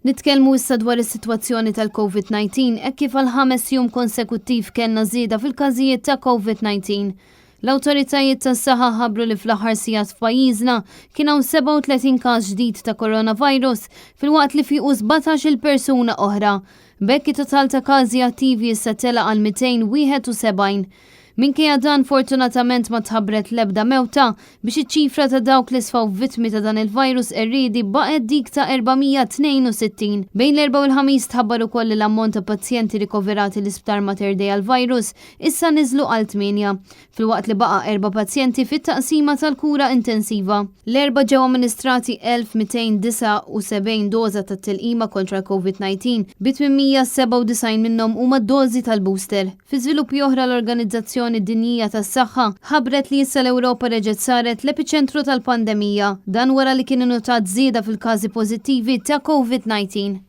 Nitkellmu issa dwar is-sitwazzjoni tal-Covid-19 hekk kif għal 5 jum konsekuttiv kellna żieda fil-każijiet ta' Covid-19. L-awtoritajiet tas-saħħa ħabbru li fl-aħħar sigħat f'pajjiżna kien hawn 37 każ ġdid ta' coronavirus filwaqt li fiequ 17-il persuna oħra. Bekk it-total ta' każi attivi issa tela għal 271. Minkejja dan fortunatament ma tħabbret l-ebda mewta biex iċ-ċifra ta' dawk li sfaw vittmi ta' dan il-virus irriedi baqgħet dik ta' 462. Bejn l-erba' u l-ħamis tħabbar ukoll l-ammont ta' pazjenti rikoverati l-isptar Mater Dei għall-virus issa niżlu għal 8, filwaqt li baqa' 4 pazjenti fit-taqsima tal-kura intensiva. L-erba' ġew amministrati 1279 doża tat-tilqima kontra l-Covid-19, bi 897 minnhom huma dożi tal-booster. Fi żviluppi oħra l-Organizzazzjoni Dinjija tas-Saħħa ħabbret li issa l-Ewropa reġgħet saret l-epiċentru tal-pandemija, dan wara li kien innotat żieda fil-każi pożittivi ta' Covid-19.